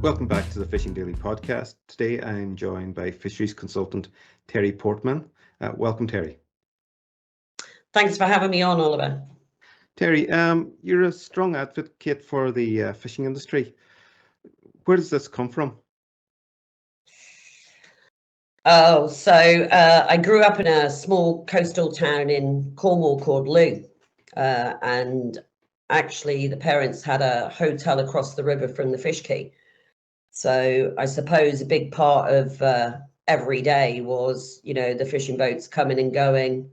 Welcome back to the Fishing Daily podcast. Today I'm joined by Fisheries Consultant Terri Portmann. Welcome, Terri. Thanks for having me on, Oliver. Terri, you're a strong advocate for the fishing industry. Where does this come from? I grew up in a small coastal town in Cornwall called Looe, and actually the parents had a hotel across the river from the fish quay. So I suppose a big part of every day was, the fishing boats coming and going.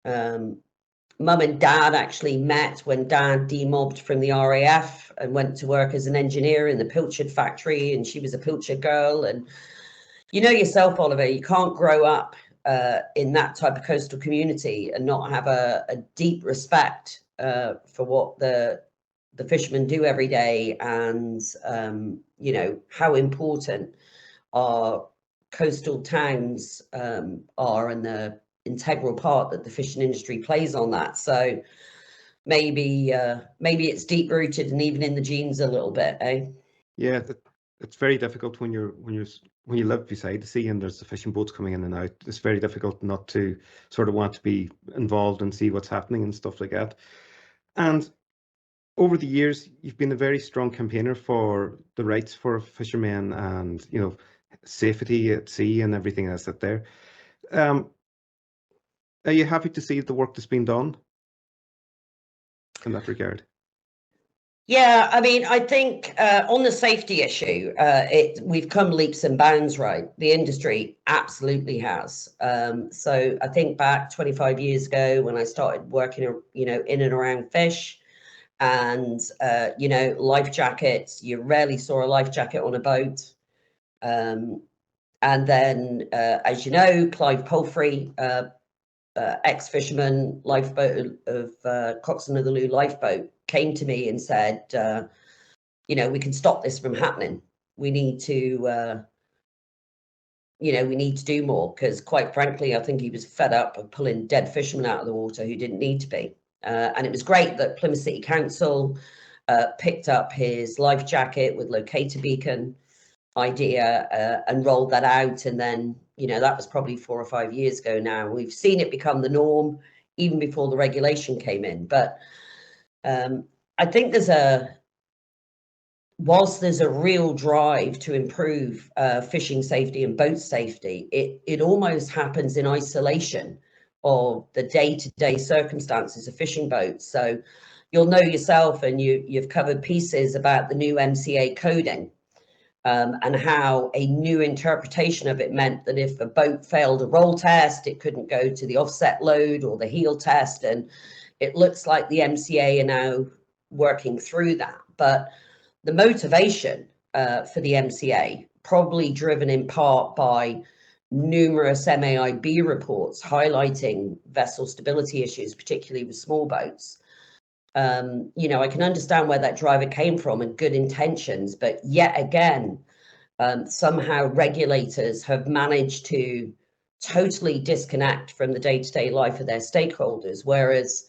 Mum and Dad actually met when Dad demobbed from the RAF and went to work as an engineer in the pilchard factory, and she was a pilchard girl. And you know yourself, Oliver, you can't grow up in that type of coastal community and not have a deep respect for what the fishermen do every day, and how important our coastal towns are, and the integral part that the fishing industry plays on that. So maybe it's deep rooted and even in the genes a little bit, eh? Yeah, it's very difficult when you live beside the sea and there's the fishing boats coming in and out. It's very difficult not to sort of want to be involved and see what's happening and stuff like that. And over the years, you've been a very strong campaigner for the rights for fishermen and, safety at sea and everything else out there. Are you happy to see the work that's been done in that regard? Yeah, I mean, I think on the safety issue, we've come leaps and bounds, right? The industry absolutely has. So I think back 25 years ago when I started working, in and around fish, and life jackets. You rarely saw a life jacket on a boat. And then, as you know, Clive Palfrey, ex-fisherman, lifeboat of Coxswain of the Looe lifeboat, came to me and said, we can stop this from happening. We need to, we need to do more, because quite frankly, I think he was fed up of pulling dead fishermen out of the water who didn't need to be. And it was great that Plymouth City Council picked up his life jacket with locator beacon idea and rolled that out. And then, that was probably 4 or 5 years ago now. We've seen it become the norm even before the regulation came in. But I think whilst there's a real drive to improve fishing safety and boat safety, it almost happens in isolation of the day-to-day circumstances of fishing boats. So you'll know yourself, and you've covered pieces about the new MCA coding, and how a new interpretation of it meant that if a boat failed a roll test, it couldn't go to the offset load or the heel test. And it looks like the MCA are now working through that. But the motivation for the MCA, probably driven in part by numerous MAIB reports highlighting vessel stability issues, particularly with small boats. I can understand where that driver came from and good intentions, but yet again, somehow regulators have managed to totally disconnect from the day-to-day life of their stakeholders. Whereas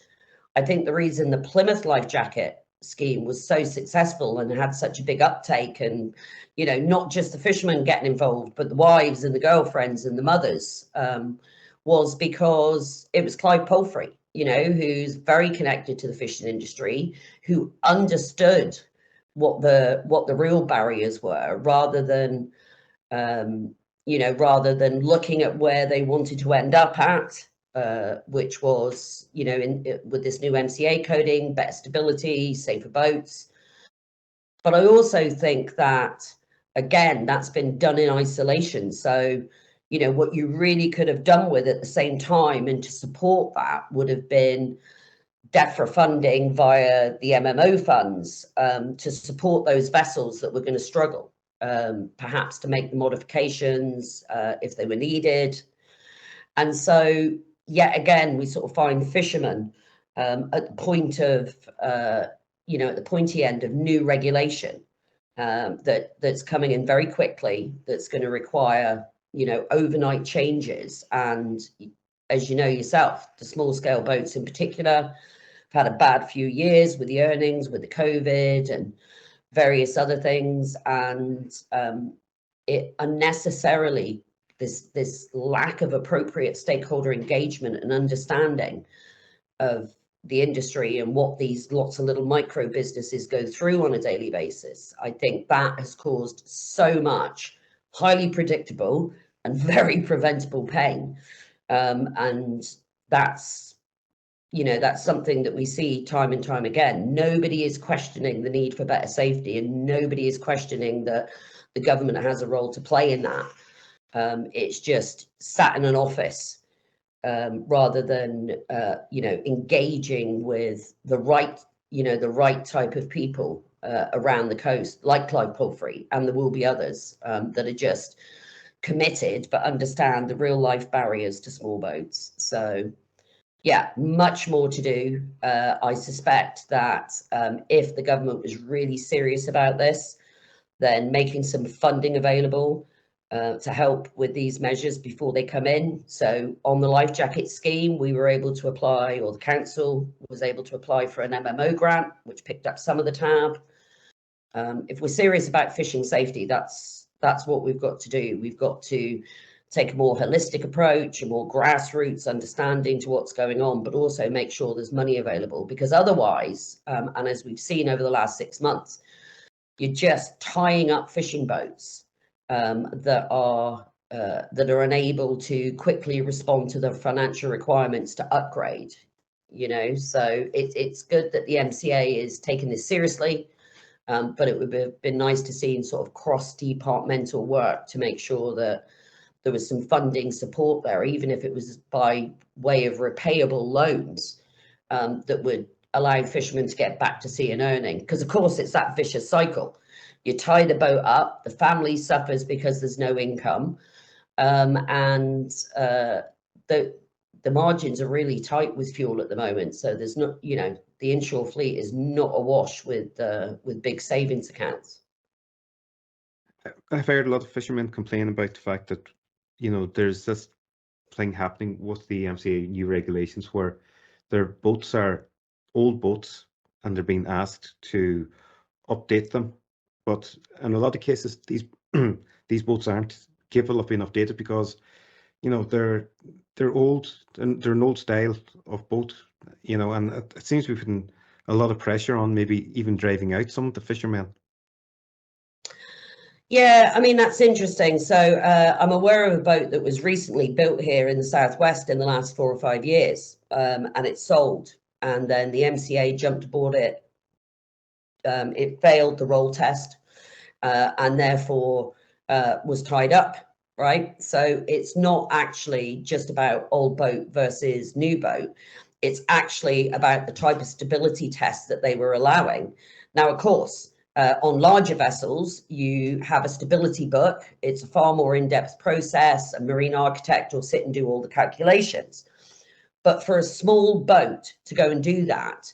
I think the reason the Plymouth life jacket scheme was so successful and had such a big uptake, and not just the fishermen getting involved, but the wives and the girlfriends and the mothers, was because it was Clive Palfrey, who's very connected to the fishing industry, who understood what the real barriers were, rather than looking at where they wanted to end up at, which was, with this new MCA coding, better stability, safer boats. But I also think that, again, that's been done in isolation. So, what you really could have done with at the same time and to support that would have been Defra funding via the MMO funds, to support those vessels that were going to struggle, perhaps to make the modifications if they were needed. And so, yet again, we sort of find fishermen at the point of, at the pointy end of new regulation that's coming in very quickly, that's going to require, overnight changes. And as you know yourself, the small scale boats in particular have had a bad few years with the earnings, with the COVID, and various other things, and it unnecessarily, this lack of appropriate stakeholder engagement and understanding of the industry and what these lots of little micro businesses go through on a daily basis. I think that has caused so much highly predictable and very preventable pain. And that's, you know, that's something that we see time and time again. Nobody is questioning the need for better safety, and nobody is questioning that the government has a role to play in that. It's just sat in an office rather than, you know, engaging with the right, you know, the right type of people around the coast, like Clive Palfrey, and there will be others that are just committed but understand the real life barriers to small boats. So yeah, much more to do. I suspect that if the government was really serious about this, then making some funding available to help with these measures before they come in. So on the life jacket scheme, we were able to apply, or the council was able to apply for an MMO grant, which picked up some of the tab. If we're serious about fishing safety, that's what we've got to do. We've got to take a more holistic approach, a more grassroots understanding to what's going on, but also make sure there's money available, because otherwise, and as we've seen over the last 6 months, you're just tying up fishing boats that are unable to quickly respond to the financial requirements to upgrade. You know, so it's good that the MCA is taking this seriously, but it would have been nice to see in sort of cross-departmental work to make sure that there was some funding support there, even if it was by way of repayable loans that would allow fishermen to get back to sea and earning. Because of course it's that vicious cycle. You tie the boat up, the family suffers because there's no income, and the margins are really tight with fuel at the moment. So there's not, you know, the inshore fleet is not awash with big savings accounts. I've heard a lot of fishermen complain about the fact that, you know, there's this thing happening with the MCA new regulations where their boats are old boats and they're being asked to update them. But in a lot of cases, these boats aren't capable of being updated because, you know, they're old and they're an old style of boat, you know, and it seems we've putting a lot of pressure on maybe even driving out some of the fishermen. Yeah, I mean, that's interesting. So I'm aware of a boat that was recently built here in the southwest in the last 4 or 5 years, and it's sold. And then the MCA jumped aboard it. It failed the roll test and therefore was tied up, right? So it's not actually just about old boat versus new boat. It's actually about the type of stability test that they were allowing. Now, of course, on larger vessels, you have a stability book. It's a far more in-depth process. A marine architect will sit and do all the calculations. But for a small boat to go and do that,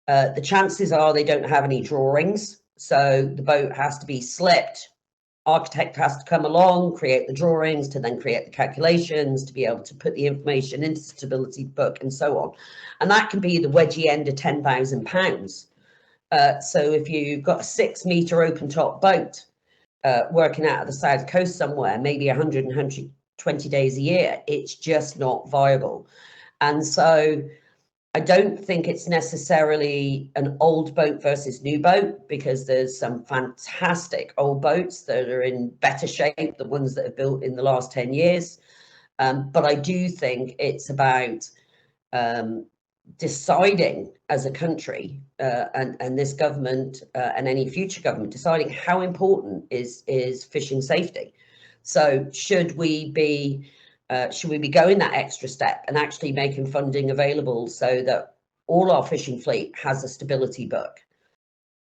the chances are they don't have any drawings. So the boat has to be slipped. Architect has to come along, create the drawings, to then create the calculations, to be able to put the information into the stability book and so on. And that can be the wedgie end of £10,000. So if you've got a 6-metre open top boat working out of the south coast somewhere, maybe 100 and 120 days a year, it's just not viable. And so I don't think it's necessarily an old boat versus new boat, because there's some fantastic old boats that are in better shape, the ones that are built in the last 10 years. But I do think it's about deciding as a country and this government and any future government deciding how important is fishing safety. So should we be going that extra step and actually making funding available so that all our fishing fleet has a stability book?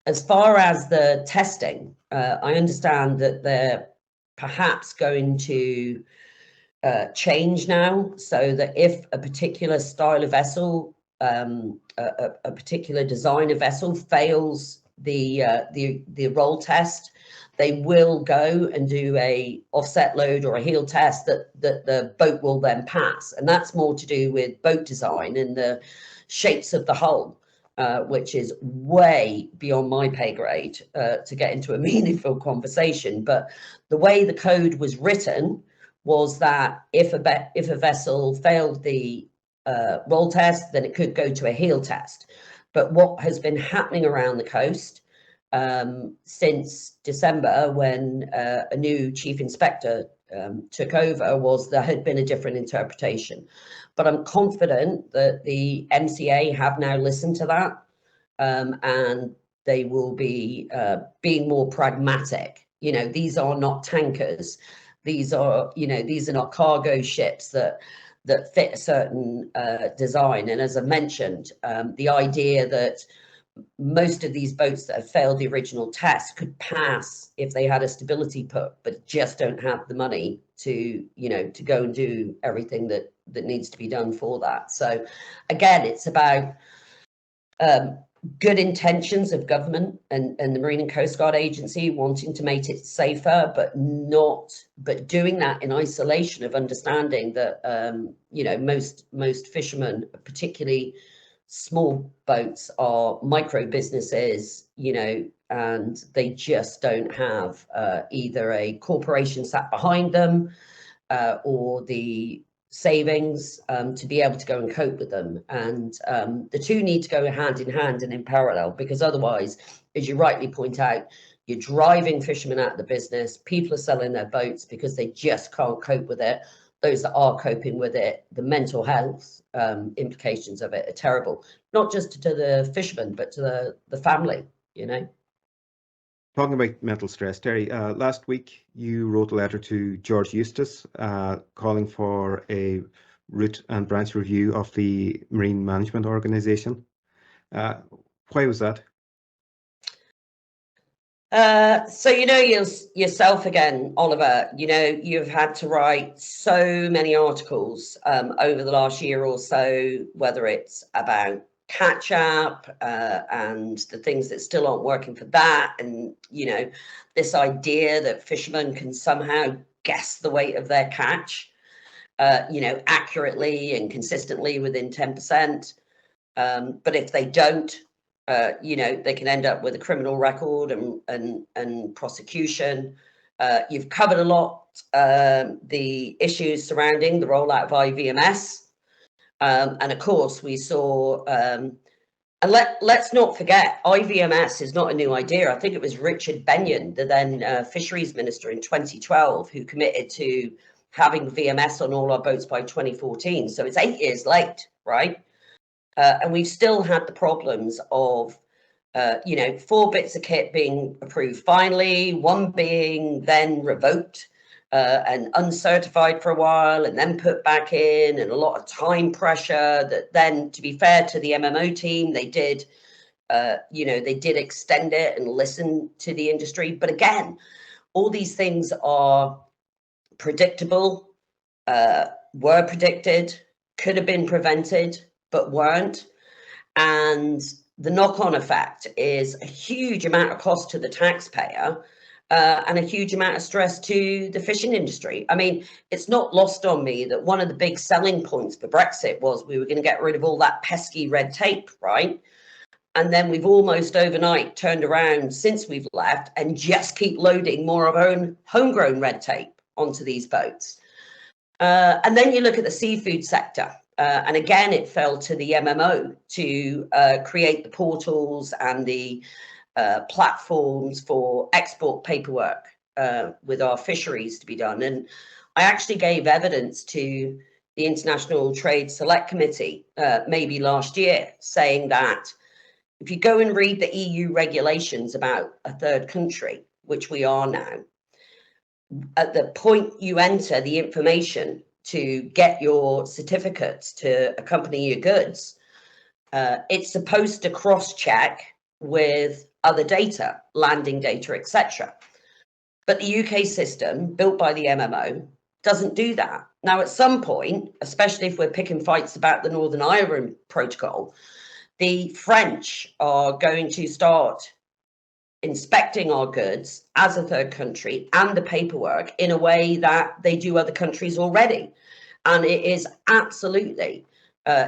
As far as the testing, I understand that they're perhaps going to change now, so that if a particular style of vessel, a particular design of vessel fails the roll test, they will go and do a offset load or a heel test that the boat will then pass. And that's more to do with boat design and the shapes of the hull. which is way beyond my pay grade to get into a meaningful conversation. But the way the code was written was that if a vessel failed the roll test, then it could go to a heel test. But what has been happening around the coast since December, when a new chief inspector took over, was there had been a different interpretation. But I'm confident that the MCA have now listened to that, and they will be being more pragmatic. You know, these are not tankers. These are, you know, these are not cargo ships that fit a certain design. And as I mentioned, the idea that most of these boats that have failed the original test could pass if they had a stability put, but just don't have the money to, you know, to go and do everything that needs to be done for that. So again, it's about good intentions of government and the Marine and Coast Guard Agency wanting to make it safer, but doing that in isolation of understanding that you know, most fishermen, particularly small boats, are micro businesses, you know, and they just don't have either a corporation sat behind them or the savings to be able to go and cope with them. And the two need to go hand in hand and in parallel, because otherwise, as you rightly point out, you're driving fishermen out of the business. People are selling their boats because they just can't cope with it. Those that are coping with it, the mental health implications of it are terrible, not just to the fishermen, but to the family, you know. Talking about mental stress, Terri, last week you wrote a letter to George Eustice calling for a root and branch review of the Marine Management Organisation. Why was that? So, you know, yourself again, Oliver, you know, you've had to write so many articles over the last year or so, whether it's about catch up and the things that still aren't working for that. And, you know, this idea that fishermen can somehow guess the weight of their catch, you know, accurately and consistently within 10%. But if they don't, you know, they can end up with a criminal record and prosecution. You've covered a lot the issues surrounding the rollout of IVMS. And of course, we saw, and let's not forget, IVMS is not a new idea. I think it was Richard Benyon, the then Fisheries Minister in 2012, who committed to having VMS on all our boats by 2014. So it's 8 years late, right? And we've still had the problems of, you know, 4 bits of kit being approved finally, 1 being then revoked and uncertified for a while and then put back in, and a lot of time pressure that then, to be fair to the MMO team, they did, you know, they did extend it and listen to the industry. But again, all these things are predictable, were predicted, could have been prevented, but weren't. And the knock-on effect is a huge amount of cost to the taxpayer and a huge amount of stress to the fishing industry. I mean, it's not lost on me that one of the big selling points for Brexit was we were going to get rid of all that pesky red tape, right? And then we've almost overnight turned around since we've left and just keep loading more of our own homegrown red tape onto these boats. And then you look at the seafood sector. And again, it fell to the MMO to create the portals and the platforms for export paperwork with our fisheries to be done. And I actually gave evidence to the International Trade Select Committee maybe last year, saying that if you go and read the EU regulations about a third country, which we are now, at the point you enter the information to get your certificates to accompany your goods, it's supposed to cross-check with other data, landing data, etc. But the UK system, built by the MMO, doesn't do that. Now, at some point, especially if we're picking fights about the Northern Ireland Protocol, the French are going to start inspecting our goods as a third country and the paperwork in a way that they do other countries already. And it is absolutely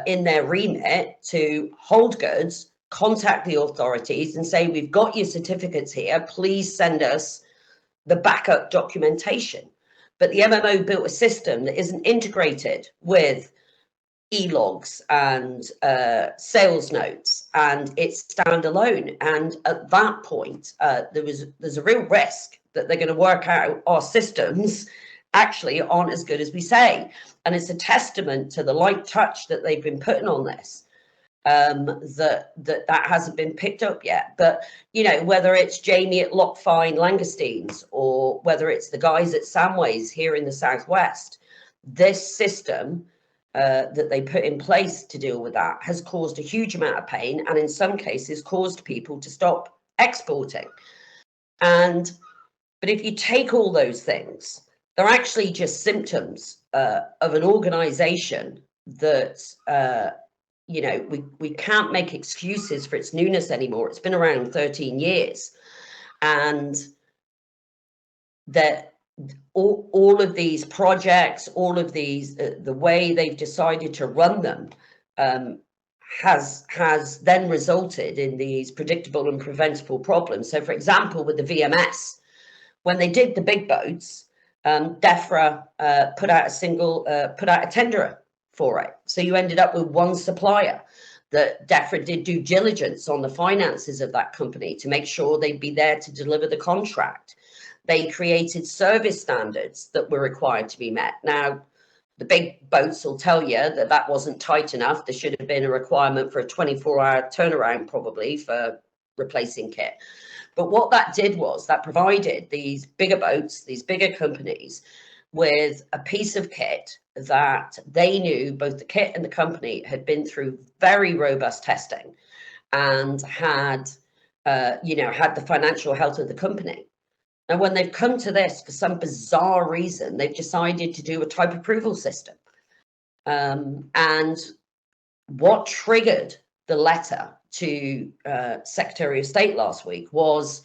in their remit to hold goods, contact the authorities and say, we've got your certificates here, please send us the backup documentation. But the MMO built a system that isn't integrated with e-logs and sales notes, and it's standalone. And at that point, there's a real risk that they're going to work out our systems actually aren't as good as we say. And it's a testament to the light touch that they've been putting on this, that hasn't been picked up yet. But, you know, whether it's Jamie at Lockfine Langoustines or whether it's the guys at Samways here in the Southwest, this system that they put in place to deal with that has caused a huge amount of pain, and in some cases caused people to stop exporting. But if you take all those things, they're actually just symptoms of an organization that, you know, we can't make excuses for its newness anymore. It's been around 13 years. And that all of these projects, all of these, the way they've decided to run them has then resulted in these predictable and preventable problems. So, for example, with the VMS, when they did the big boats, Defra put out a tender for it. So you ended up with one supplier. That Defra did due diligence on the finances of that company to make sure they'd be there to deliver the contract. They created service standards that were required to be met. Now, the big boats will tell you that that wasn't tight enough. There should have been a requirement for a 24-hour turnaround probably for replacing kit. But what that did was that provided these bigger boats, these bigger companies, with a piece of kit that they knew, both the kit and the company had been through very robust testing and had, you know, had the financial health of the company. And when they've come to this, for some bizarre reason, they've decided to do a type approval system. And what triggered the letter to Secretary of State last week was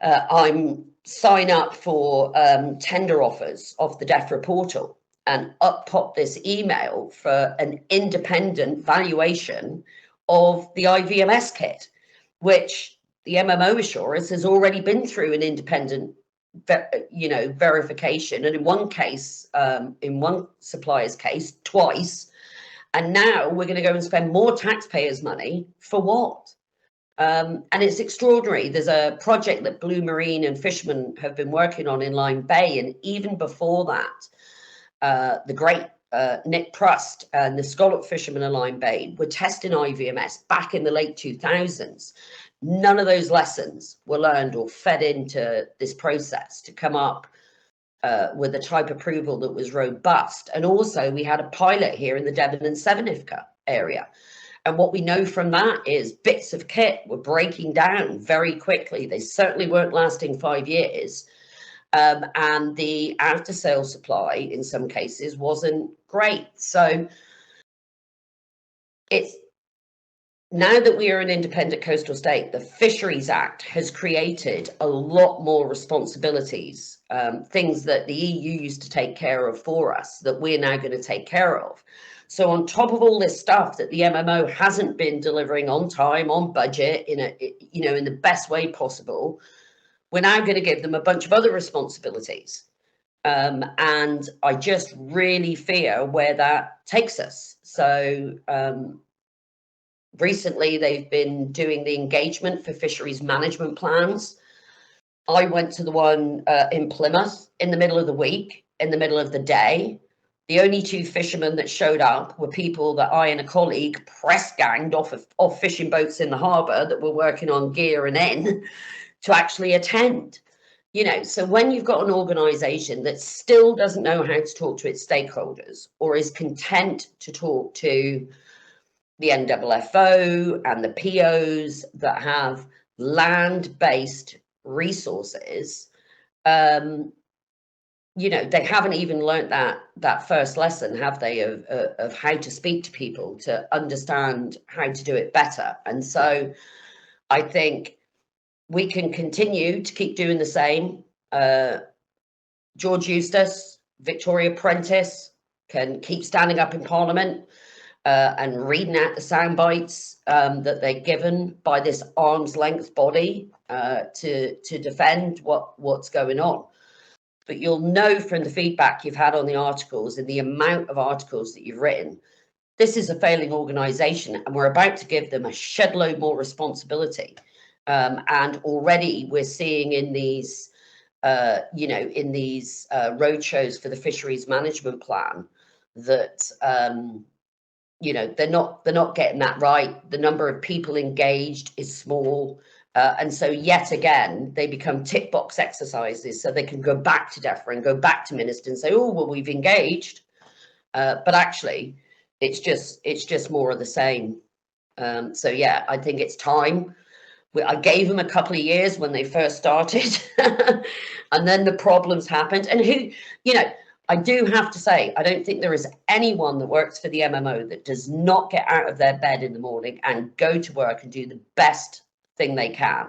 I'm sign up for tender offers off the Defra portal, and up popped this email for an independent valuation of the IVMS kit, which the MMO assurance has already been through an independent, you know, verification, and in one case, in one supplier's case, twice. And now we're going to go and spend more taxpayers' money for what? And it's extraordinary. There's a project that Blue Marine and fishermen have been working on in Lyme Bay. And even before that, the great Nick Prust and the scallop fishermen in Lyme Bay were testing IVMS back in the late 2000s. None of those lessons were learned or fed into this process to come up with a type approval that was robust. And also we had a pilot here in the Devon and Severnivka area. And what we know from that is bits of kit were breaking down very quickly. They certainly weren't lasting 5 years. And the after sales supply in some cases wasn't great. So it's, now that we are an independent coastal state, the Fisheries Act has created a lot more responsibilities, things that the EU used to take care of for us that we're now going to take care of. So on top of all this stuff that the MMO hasn't been delivering on time, on budget, in a, you know, in the best way possible, we're now going to give them a bunch of other responsibilities. And I just really fear where that takes us. So recently, they've been doing the engagement for fisheries management plans. I went to the one in Plymouth in the middle of the week, in the middle of the day. The only two fishermen that showed up were people that I and a colleague press ganged off fishing boats in the harbour that were working on gear and in to actually attend. You know, so when you've got an organisation that still doesn't know how to talk to its stakeholders or is content to talk to the NFFO and the POs that have land-based resources, you know, they haven't even learnt that first lesson, have they, of how to speak to people, to understand how to do it better. And so I think we can continue to keep doing the same. George Eustice, Victoria Prentice can keep standing up in Parliament. and reading out the sound bites that they're given by this arm's length body to defend what's going on. But you'll know from the feedback you've had on the articles and the amount of articles that you've written, this is a failing organisation, and we're about to give them a shed load more responsibility. And already we're seeing in these, in these roadshows for the fisheries management plan that, they're not getting that right. The number of people engaged is small. And so yet again, they become tick box exercises so they can go back to Defra and go back to Minister and say, oh, well, we've engaged. But actually, it's just more of the same. So, yeah, I think it's time. I gave them a couple of years when they first started and then the problems happened. And I do have to say, I don't think there is anyone that works for the MMO that does not get out of their bed in the morning and go to work and do the best thing they can.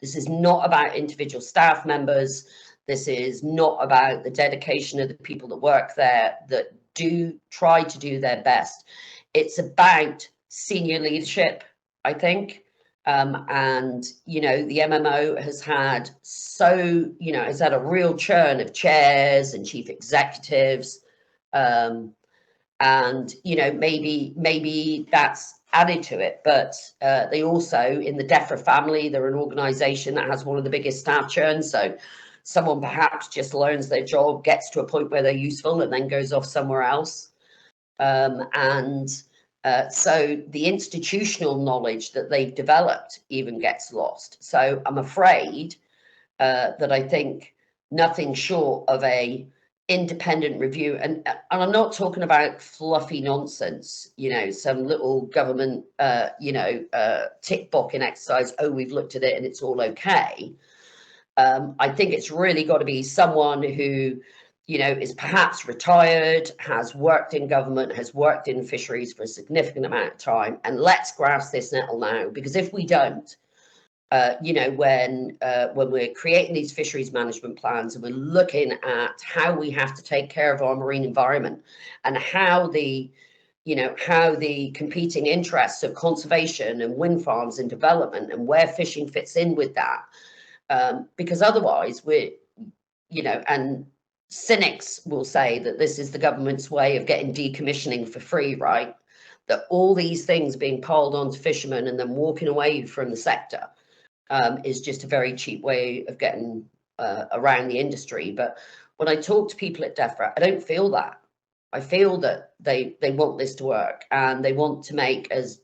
This is not about individual staff members. This is not about the dedication of the people that work there that do try to do their best. It's about senior leadership, I think. And the MMO has had has had a real churn of chairs and chief executives, and maybe that's added to it. But they also, in the Defra family, they're an organisation that has one of the biggest staff churns. So someone perhaps just learns their job, gets to a point where they're useful, and then goes off somewhere else. So the institutional knowledge that they've developed even gets lost. So I'm afraid that I think nothing short of a independent review, and I'm not talking about fluffy nonsense, some little government, tick boxing exercise. Oh, we've looked at it and it's all okay. I think it's really got to be someone who is perhaps retired, has worked in government, has worked in fisheries for a significant amount of time, and let's grasp this nettle now. Because if we don't, when we're creating these fisheries management plans and we're looking at how we have to take care of our marine environment and how the competing interests of conservation and wind farms and development and where fishing fits in with that, because otherwise and cynics will say that this is the government's way of getting decommissioning for free, right? That all these things being piled onto fishermen and then walking away from the sector is just a very cheap way of getting around the industry. But when I talk to people at Defra, I don't feel that. I feel that they want this to work and they want to make as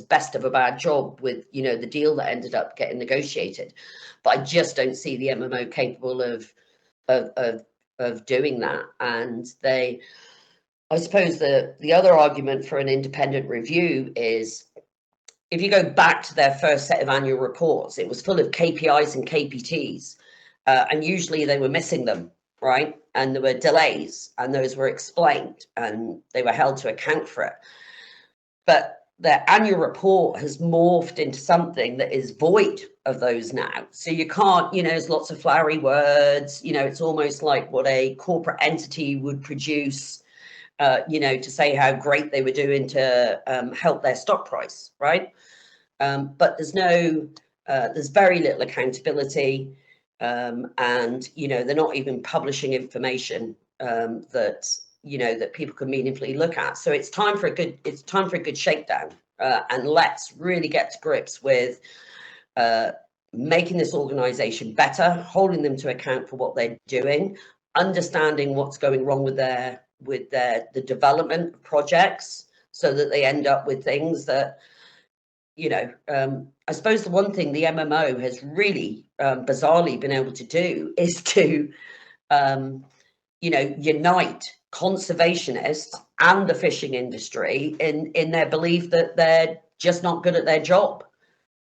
best of a bad job with the deal that ended up getting negotiated. But I just don't see the MMO capable of doing that. And I suppose the other argument for an independent review is, if you go back to their first set of annual reports, it was full of KPIs and KPTs, and usually they were missing them, right? And there were delays, and those were explained, and they were held to account for it. But their annual report has morphed into something that is void of those now. So you can't, there's lots of flowery words, it's almost like what a corporate entity would produce, to say how great they were doing to help their stock price, right? But there's very little accountability, and they're not even publishing information that people can meaningfully look at. So it's time for a good shakedown, and let's really get to grips with making this organisation better, holding them to account for what they're doing, understanding what's going wrong with the development of projects, so that they end up with things that I suppose the one thing the MMO has really bizarrely been able to do is to unite conservationists and the fishing industry in their belief that they're just not good at their job,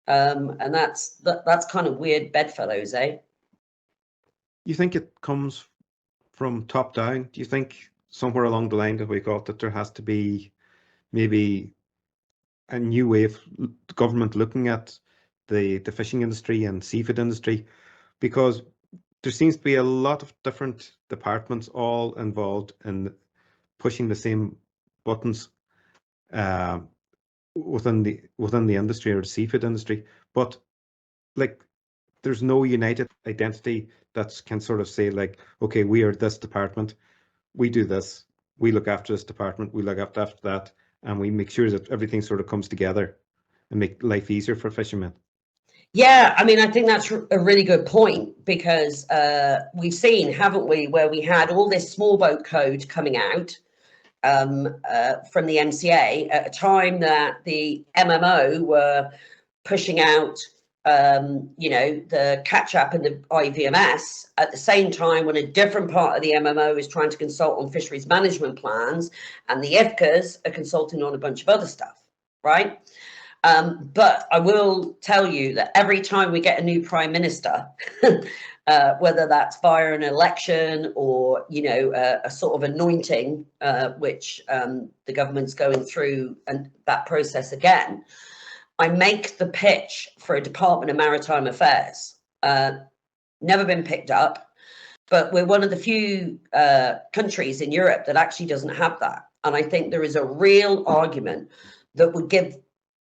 and that's kind of weird bedfellows, eh? You think it comes from top down? Do you think somewhere along the line that we got that there has to be maybe a new way of government looking at the fishing industry and seafood industry? Because there seems to be a lot of different departments all involved in pushing the same buttons, uh, within the industry or the seafood industry. But like, there's no united identity that can sort of say like, okay, we are this department, we do this, we look after this department, we look after that, and we make sure that everything sort of comes together and make life easier for fishermen. Yeah, I mean, I think that's a really good point, because we've seen, haven't we, where we had all this small boat code coming out from the MCA at a time that the MMO were pushing out, the catch-up and the IVMS, at the same time when a different part of the MMO is trying to consult on fisheries management plans, and the IFCAs are consulting on a bunch of other stuff, right? But I will tell you that every time we get a new prime minister, whether that's via an election or, a sort of anointing, which the government's going through and that process again, I make the pitch for a Department of Maritime Affairs. Never been picked up, but we're one of the few countries in Europe that actually doesn't have that. And I think there is a real argument that would give,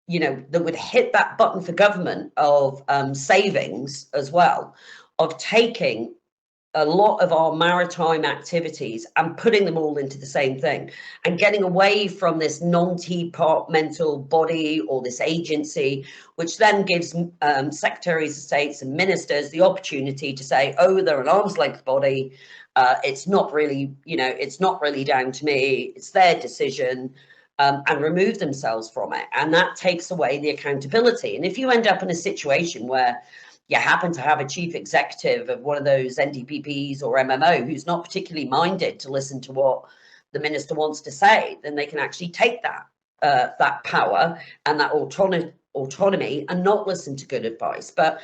that would hit that button for government of savings as well, of taking a lot of our maritime activities and putting them all into the same thing, and getting away from this non-departmental body or this agency, which then gives secretaries of states and ministers the opportunity to say, oh, they're an arm's length body. It's not really, it's not really down to me. It's their decision. And remove themselves from it. And that takes away the accountability. And if you end up in a situation where you happen to have a chief executive of one of those NDPPs or MMO who's not particularly minded to listen to what the minister wants to say, then they can actually take that power and that autonomy and not listen to good advice. But,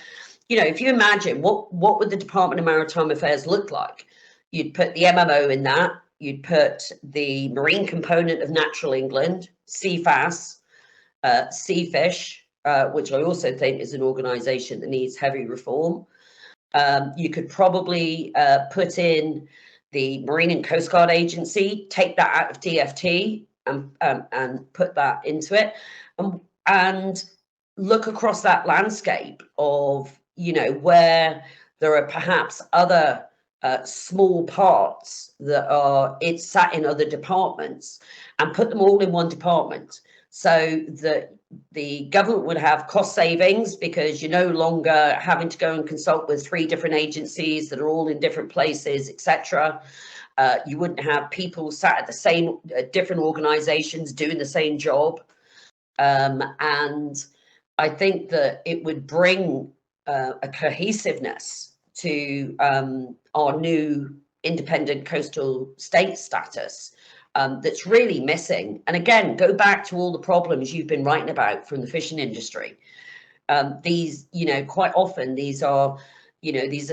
if you imagine what would the Department of Maritime Affairs look like? You'd put the MMO in that. You'd put the marine component of Natural England, CFAS, Seafish, which I also think is an organisation that needs heavy reform. You could probably put in the Marine and Coast Guard Agency, take that out of DFT and put that into it, and look across that landscape of, where there are perhaps other small parts that are sat in other departments, and put them all in one department, so that the government would have cost savings, because you're no longer having to go and consult with 3 different agencies that are all in different places, etc. You wouldn't have people sat at the same different organizations doing the same job, and I think that it would bring a cohesiveness to our new independent coastal state status that's really missing. And again, go back to all the problems you've been writing about from the fishing industry. These, quite often these are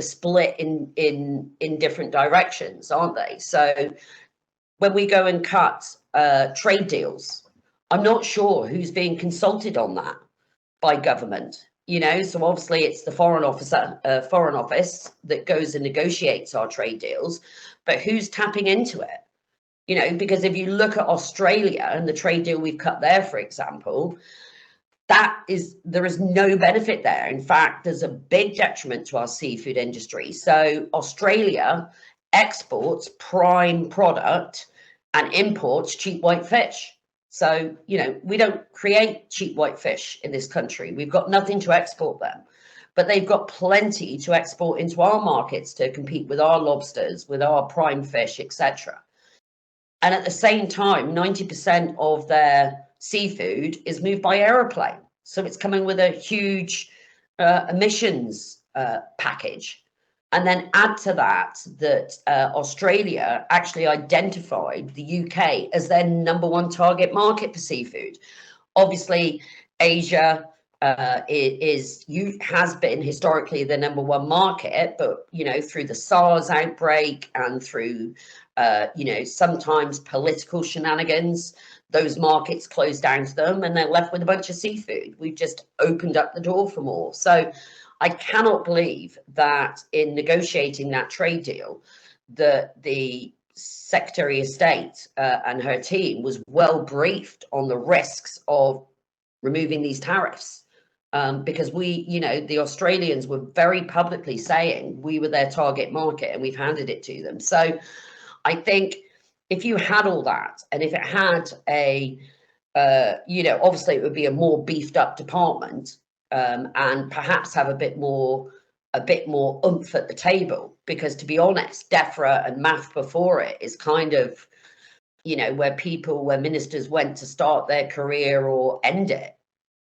split in different directions, aren't they? So when we go and cut trade deals, I'm not sure who's being consulted on that by government. So obviously it's the Foreign Office that goes and negotiates our trade deals, but who's tapping into it? Because if you look at Australia and the trade deal we've cut there, for example, there is no benefit there. In fact, there's a big detriment to our seafood industry. So Australia exports prime product and imports cheap white fish. So, we don't create cheap white fish in this country. We've got nothing to export them, but they've got plenty to export into our markets to compete with our lobsters, with our prime fish, etc. And at the same time, 90% of their seafood is moved by aeroplane. So it's coming with a huge emissions package. And then add to that Australia actually identified the UK as their #1 target market for seafood. Obviously, Asia has been historically the #1 market, but through the SARS outbreak and through sometimes political shenanigans, those markets closed down to them, and they're left with a bunch of seafood. We've just opened up the door for more. So I cannot believe that in negotiating that trade deal, that the Secretary of State and her team was well briefed on the risks of removing these tariffs, because the Australians were very publicly saying we were their target market and we've handed it to them. So I think if you had all that, and if it had obviously it would be a more beefed up department, and perhaps have a bit more oomph at the table, because to be honest, Defra and MAF before it is kind of, where ministers went to start their career or end it.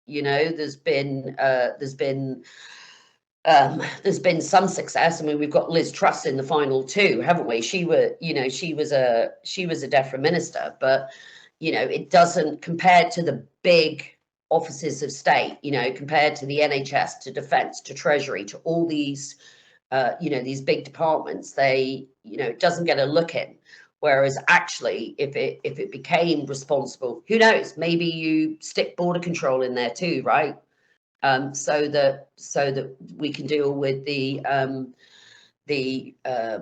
There's been some success. I mean, we've got Liz Truss in the final two, haven't we? She was a Defra minister, but it doesn't, compared to the big offices of state, compared to the NHS, to Defence, to Treasury, to all these, these big departments, it doesn't get a look in. Whereas actually, if it became responsible, who knows? Maybe you stick border control in there too, right? So that we can deal with the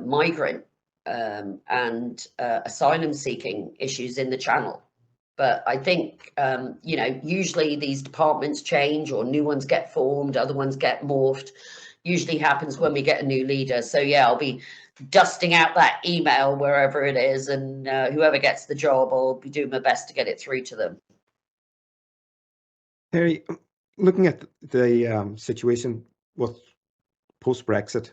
migrant and asylum seeking issues in the Channel. But I think, usually these departments change, or new ones get formed, other ones get morphed. Usually happens when we get a new leader. So yeah, I'll be dusting out that email wherever it is, and whoever gets the job, I'll be doing my best to get it through to them. Terri, looking at the situation with post-Brexit,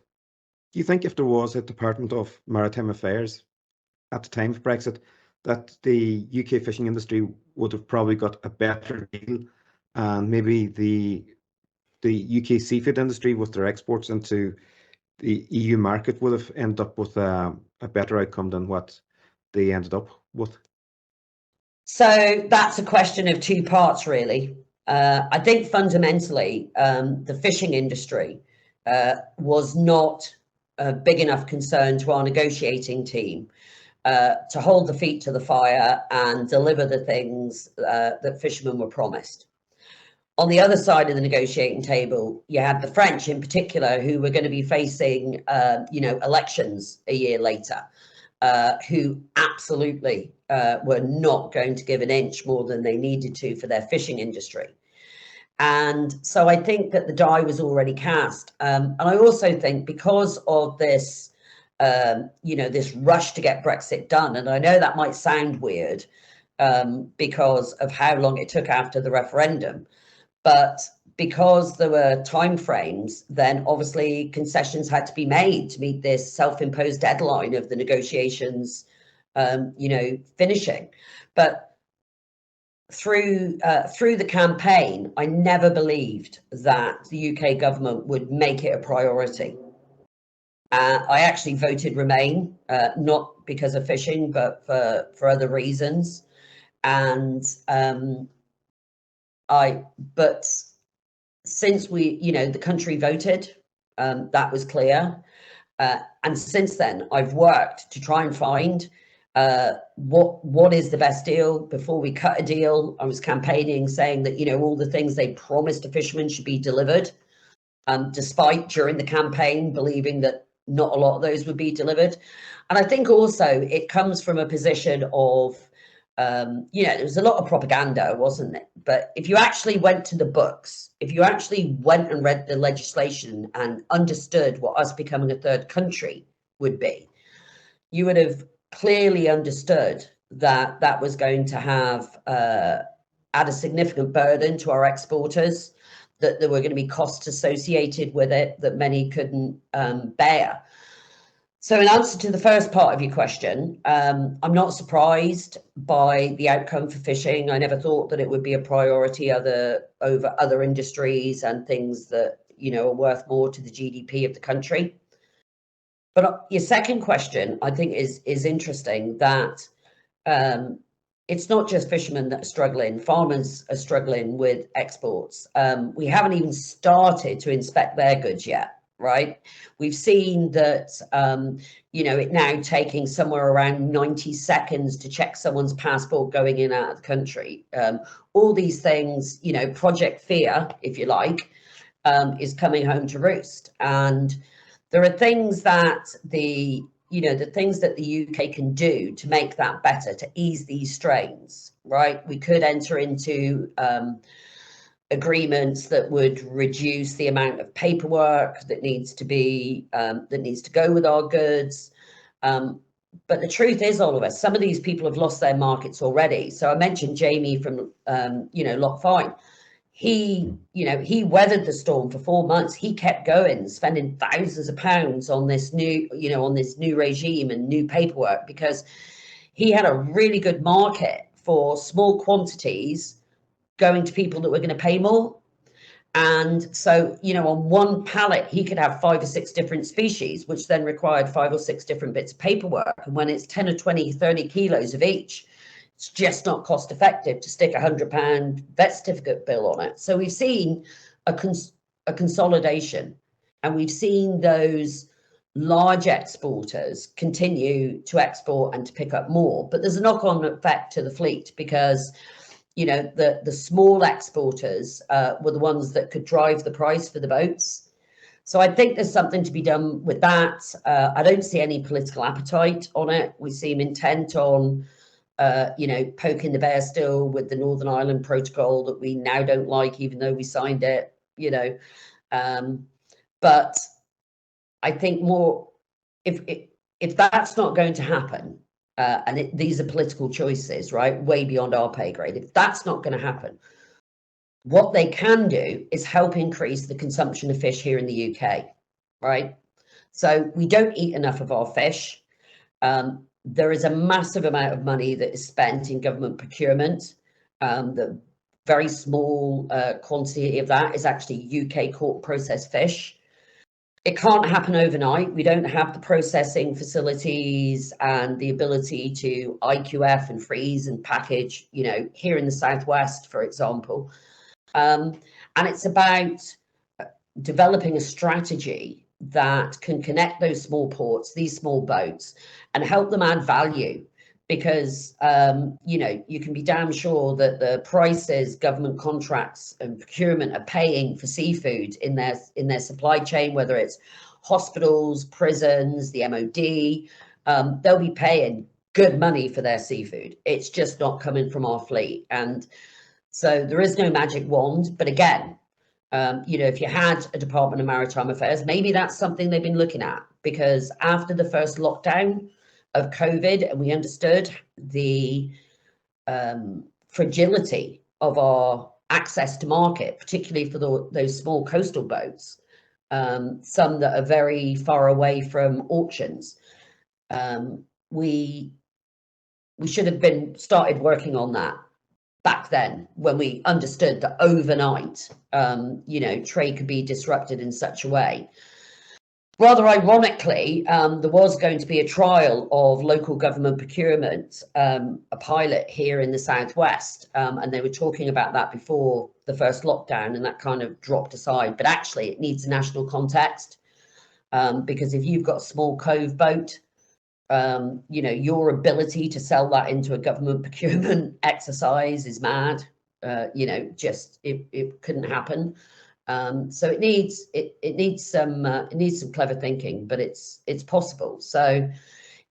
do you think if there was a Department of Maritime Affairs at the time of Brexit, that the UK fishing industry would have probably got a better deal, and maybe the UK seafood industry with their exports into the EU market would have ended up with a better outcome than what they ended up with? So that's a question of two parts, really. I think fundamentally, the fishing industry was not a big enough concern to our negotiating team to hold the feet to the fire and deliver the things that fishermen were promised. On the other side of the negotiating table, you had the French in particular, who were going to be facing, elections a year later, who absolutely were not going to give an inch more than they needed to for their fishing industry. And so I think that the die was already cast. And I also think because of this, this rush to get Brexit done, and I know that might sound weird because of how long it took after the referendum, but because there were timeframes, then obviously concessions had to be made to meet this self-imposed deadline of the negotiations, finishing. But through the campaign, I never believed that the UK government would make it a priority. I actually voted Remain, not because of fishing, but for other reasons. And but since the country voted, that was clear. And since then, I've worked to try and find what is the best deal before we cut a deal. I was campaigning, saying that, all the things they promised to fishermen should be delivered, despite during the campaign believing that not a lot of those would be delivered. And I think also it comes from a position of, there was a lot of propaganda, wasn't it? But if you actually went to the books, if you actually went and read the legislation and understood what us becoming a third country would be, you would have clearly understood that that was going to have add a significant burden to our exporters, that there were going to be costs associated with it that many couldn't bear. So in answer to the first part of your question, I'm not surprised by the outcome for fishing. I never thought that it would be a priority over other industries and things that, are worth more to the GDP of the country. But your second question, I think, is interesting, that it's not just fishermen that are struggling. Farmers are struggling with exports. We haven't even started to inspect their goods yet. Right, we've seen that it now taking somewhere around 90 seconds to check someone's passport going in and out of the country. All these things, Project Fear, if you like, is coming home to roost. And there are things that the you know, the things that the UK can do to make that better, to ease these strains, right? We could enter into agreements that would reduce the amount of paperwork that needs to be that needs to go with our goods. But the truth is, Oliver, some of these people have lost their markets already. So I mentioned Jamie from you know, Loch Fyne. He, you know, he weathered the storm for 4 months. He kept going, spending thousands of pounds on this new, you know, on this new regime and new paperwork, because he had a really good market for small quantities going to people that were going to pay more. And so, you know, on one pallet, he could have 5 or 6 different species, which then required 5 or 6 different bits of paperwork. And when it's 10 or 20, 30 kilos of each, it's just not cost effective to stick £100 vet certificate bill on it. So we've seen a consolidation, and we've seen those large exporters continue to export and to pick up more. But there's a knock-on effect to the fleet, because, you know, the small exporters were the ones that could drive the price for the boats. So I think there's something to be done with that. I don't see any political appetite on it. We seem intent on you know, poking the bear still with the Northern Ireland Protocol that we now don't like, even though we signed it, you know. But I think more, if that's not going to happen, and these are political choices, right, way beyond our pay grade, if that's not going to happen, what they can do is help increase the consumption of fish here in the UK, right? So we don't eat enough of our fish. There is a massive amount of money that is spent in government procurement. The very small quantity of that is actually UK caught processed fish. It can't happen overnight. We don't have the processing facilities and the ability to IQF and freeze and package, you know, here in the Southwest, for example. And it's about developing a strategy that can connect those small ports, these small boats, and help them add value, because you know, you can be damn sure that the prices government contracts and procurement are paying for seafood in their supply chain, whether it's hospitals, prisons, the MOD, they'll be paying good money for their seafood. It's just not coming from our fleet. And so there is no magic wand. But again, you know, if you had a Department of Maritime Affairs, maybe that's something they've been looking at, because after the first lockdown of COVID, and we understood the fragility of our access to market, particularly for those small coastal boats, some that are very far away from auctions, we should have been started working on that back then, when we understood that overnight, you know, trade could be disrupted in such a way. Rather ironically, there was going to be a trial of local government procurement, a pilot here in the Southwest, and they were talking about that before the first lockdown, and that kind of dropped aside. But actually, it needs a national context, because if you've got a small cove boat, you know, your ability to sell that into a government procurement exercise is mad. You know, just it couldn't happen. So it needs some clever thinking, but it's possible. So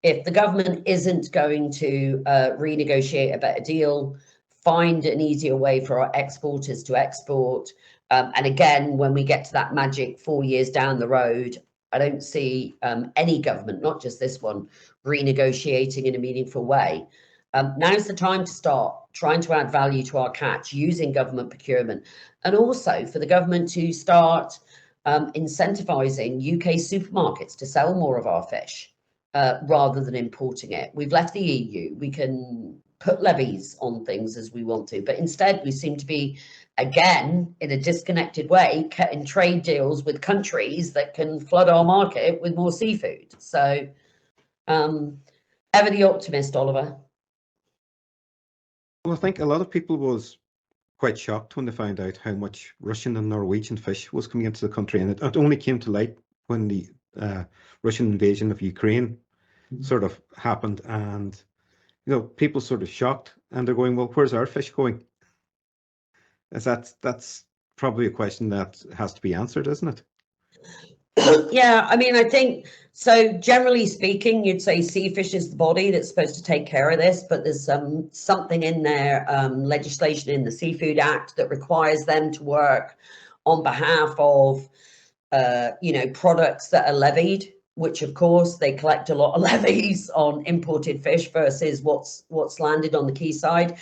if the government isn't going to renegotiate a better deal, find an easier way for our exporters to export, and again, when we get to that magic 4 years down the road, I don't see any government, not just this one, renegotiating in a meaningful way. Now's the time to start trying to add value to our catch using government procurement, and also for the government to start incentivizing UK supermarkets to sell more of our fish rather than importing it. We've left the EU. We can put levies on things as we want to, but instead we seem to be, again, in a disconnected way, cutting trade deals with countries that can flood our market with more seafood. So ever the optimist, Oliver. Well, I think a lot of people was quite shocked when they found out how much Russian and Norwegian fish was coming into the country, and it only came to light when the Russian invasion of Ukraine sort of happened, and you know, people sort of shocked, and they're going, well, where's our fish going? That's probably a question that has to be answered, isn't it? Yeah, I mean, I think so. Generally speaking, you'd say sea fish is the body that's supposed to take care of this, but there's something in their legislation in the Seafood Act that requires them to work on behalf of, products that are levied, which of course they collect a lot of levies on imported fish versus what's landed on the quayside.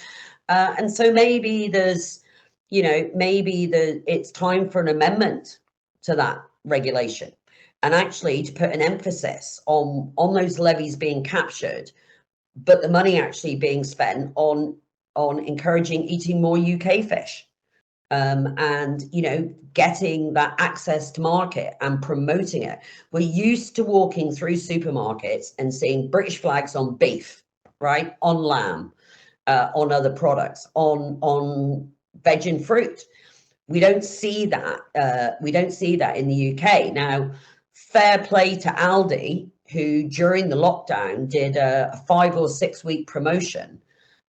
And so maybe there's, it's time for an amendment to that regulation, and actually to put an emphasis on those levies being captured, but the money actually being spent on encouraging eating more UK fish, and getting that access to market and promoting it. We're used to walking through supermarkets and seeing British flags on beef, right, on lamb, on other products, on veg and fruit. We don't see that. We don't see that in the UK. Now, fair play to Aldi, who during the lockdown did a 5 or 6 week promotion,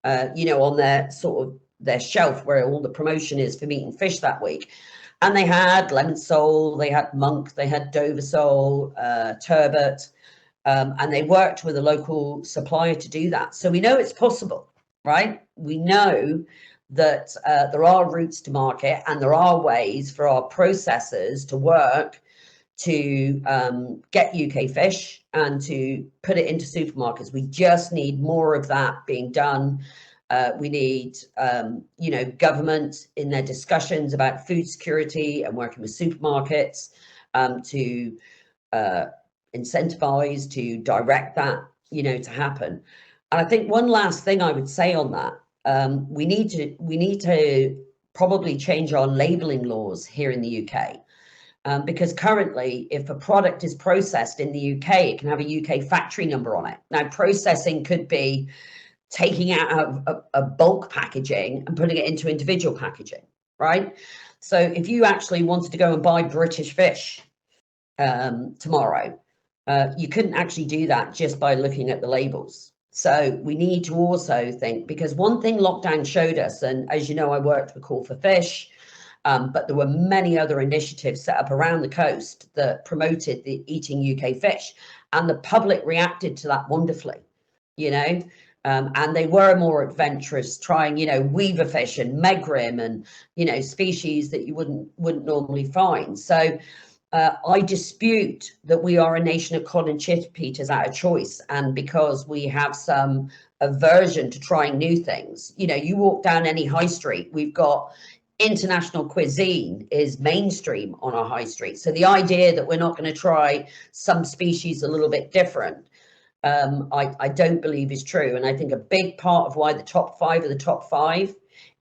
on their sort of their shelf where all the promotion is for meat and fish that week. And they had lemon sole, they had monk, they had Dover sole, turbot, and they worked with a local supplier to do that. So we know it's possible, right? We know that there are routes to market, and there are ways for our processors to work to get UK fish and to put it into supermarkets. We just need more of that being done. We need, government in their discussions about food security and working with supermarkets to incentivize, to direct that, to happen. And I think one last thing I would say on that, we need to probably change our labeling laws here in the UK. Because currently, if a product is processed in the UK, it can have a UK factory number on it. Now, processing could be taking out a bulk packaging and putting it into individual packaging, right? So if you actually wanted to go and buy British fish tomorrow, you couldn't actually do that just by looking at the labels. So we need to also think, because one thing lockdown showed us, and as you know, I worked with Call for Fish, but there were many other initiatives set up around the coast that promoted the eating UK fish, and the public reacted to that wonderfully, and they were more adventurous, trying, weaver fish and megrim and, species that you wouldn't normally find. So I dispute that we are a nation of cod and chippeters out of choice, and because we have some aversion to trying new things. You walk down any high street, we've got international cuisine is mainstream on our high street. So the idea that we're not going to try some species a little bit different, I don't believe is true. And I think a big part of why the top 5 are the top 5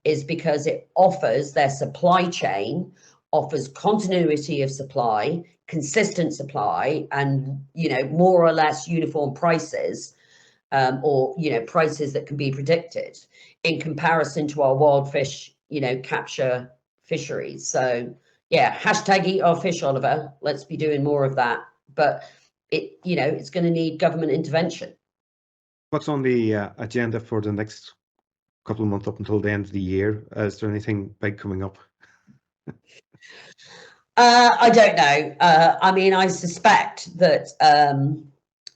is because it offers their supply chain, offers continuity of supply, consistent supply, and, more or less uniform prices, or, prices that can be predicted in comparison to our wild fish, capture fisheries. So yeah, hashtag eat our fish, Oliver. Let's be doing more of that. But it's going to need government intervention. What's on the agenda for the next couple of months up until the end of the year? Is there anything big coming up? I don't know. I mean, I suspect that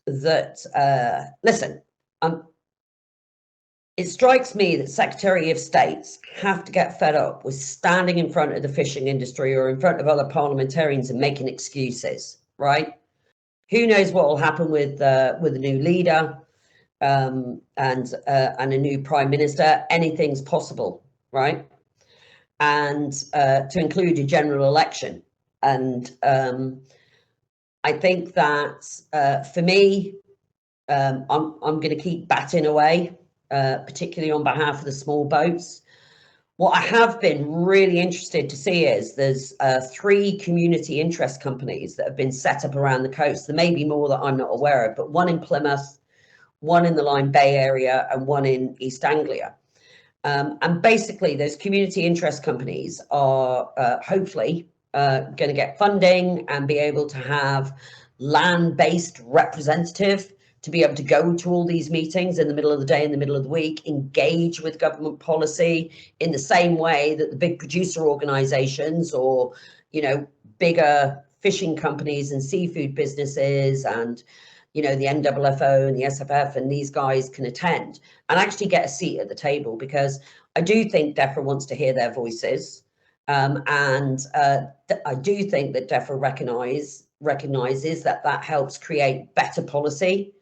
listen, it strikes me that Secretary of States have to get fed up with standing in front of the fishing industry or in front of other parliamentarians and making excuses, right? Who knows what will happen with a new leader and a new prime minister? Anything's possible, right? And to include a general election. And I think that for me, I'm going to keep batting away, particularly on behalf of the small boats. What I have been really interested to see is there's 3 community interest companies that have been set up around the coast. There may be more that I'm not aware of, but one in Plymouth, one in the Lyme Bay area, and one in East Anglia. And basically, those community interest companies are hopefully going to get funding and be able to have land-based representative to be able to go to all these meetings in the middle of the day, in the middle of the week, engage with government policy in the same way that the big producer organizations or, bigger fishing companies and seafood businesses and, you know, the NFFO and the SFF and these guys can attend and actually get a seat at the table, because I do think Defra wants to hear their voices. I do think that Defra recognises that helps create better policy.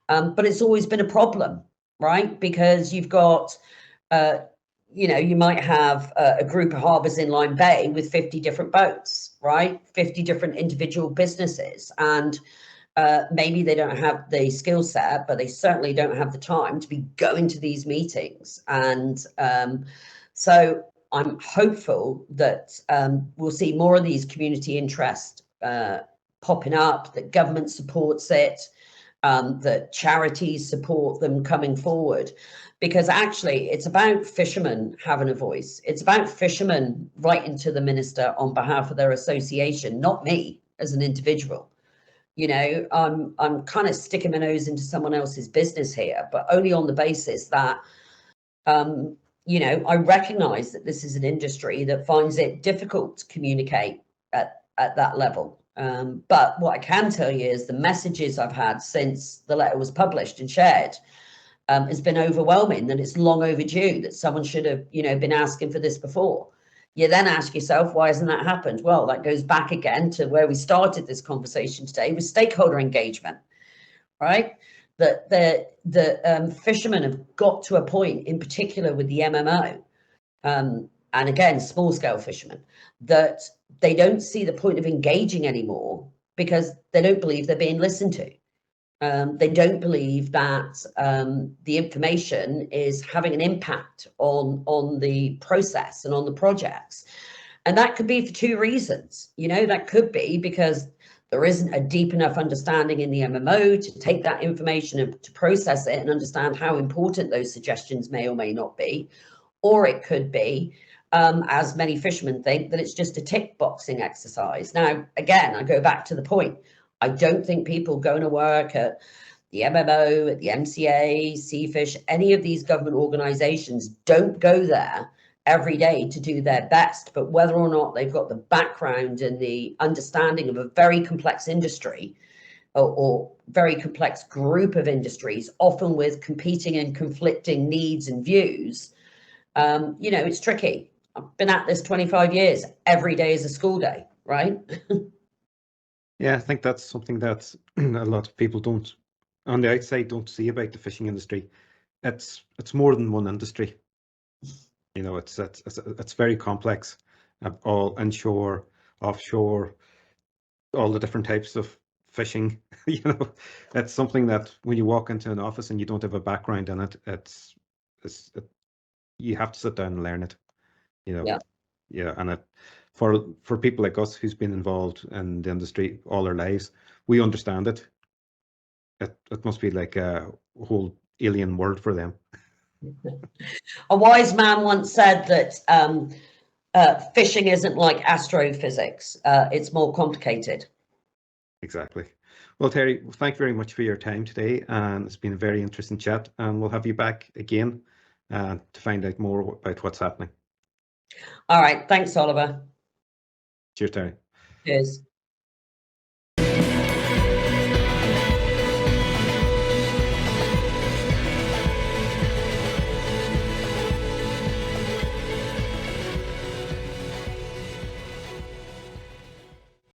But it's always been a problem, right? Because you've got, you know, you might have a group of harbours in Lyme Bay with 50 different boats, right? 50 different individual businesses. And maybe they don't have the skill set, but they certainly don't have the time to be going to these meetings. And so I'm hopeful that we'll see more of these community interest popping up, that government supports it, that charities support them coming forward, because actually it's about fishermen having a voice. It's about fishermen writing to the minister on behalf of their association, not me as an individual. You know, I'm kind of sticking my nose into someone else's business here, but only on the basis that, you know, I recognise that this is an industry that finds it difficult to communicate at that level. But what I can tell you is the messages I've had since the letter was published and shared has been overwhelming, that it's long overdue, that someone should have, you know, been asking for this before. You then ask yourself, why hasn't that happened? Well, that goes back again to where we started this conversation today with stakeholder engagement, right? That the fishermen have got to a point, in particular with the MMO, and again, small scale fishermen, that they don't see the point of engaging anymore because they don't believe they're being listened to. They don't believe that the information is having an impact on the process and on the projects. And that could be for two reasons. You know, that could be because there isn't a deep enough understanding in the MMO to take that information and to process it and understand how important those suggestions may or may not be. Or it could be, as many fishermen think, that it's just a tick boxing exercise. Now, again, I go back to the point. I don't think people going to work at the MMO, at the MCA, Seafish, any of these government organisations don't go there every day to do their best. But whether or not they've got the background and the understanding of a very complex industry or very complex group of industries, often with competing and conflicting needs and views, you know, it's tricky. I've been at this 25 years. Every day is a school day, right? Yeah, I think that's something that a lot of people don't, on the outside, don't see about the fishing industry. It's more than one industry. You know, it's very complex. All inshore, offshore, all the different types of fishing. You know, it's something that when you walk into an office and you don't have a background in it, you have to sit down and learn it. You know, yeah, and for people like us who's been involved in the industry all our lives, we understand it. It must be like a whole alien world for them. A wise man once said that fishing isn't like astrophysics. It's more complicated. Exactly. Well, Terri, thank you very much for your time today, and it's been a very interesting chat, and we'll have you back again to find out more about what's happening. All right. Thanks, Oliver. Cheers, Terri. Cheers.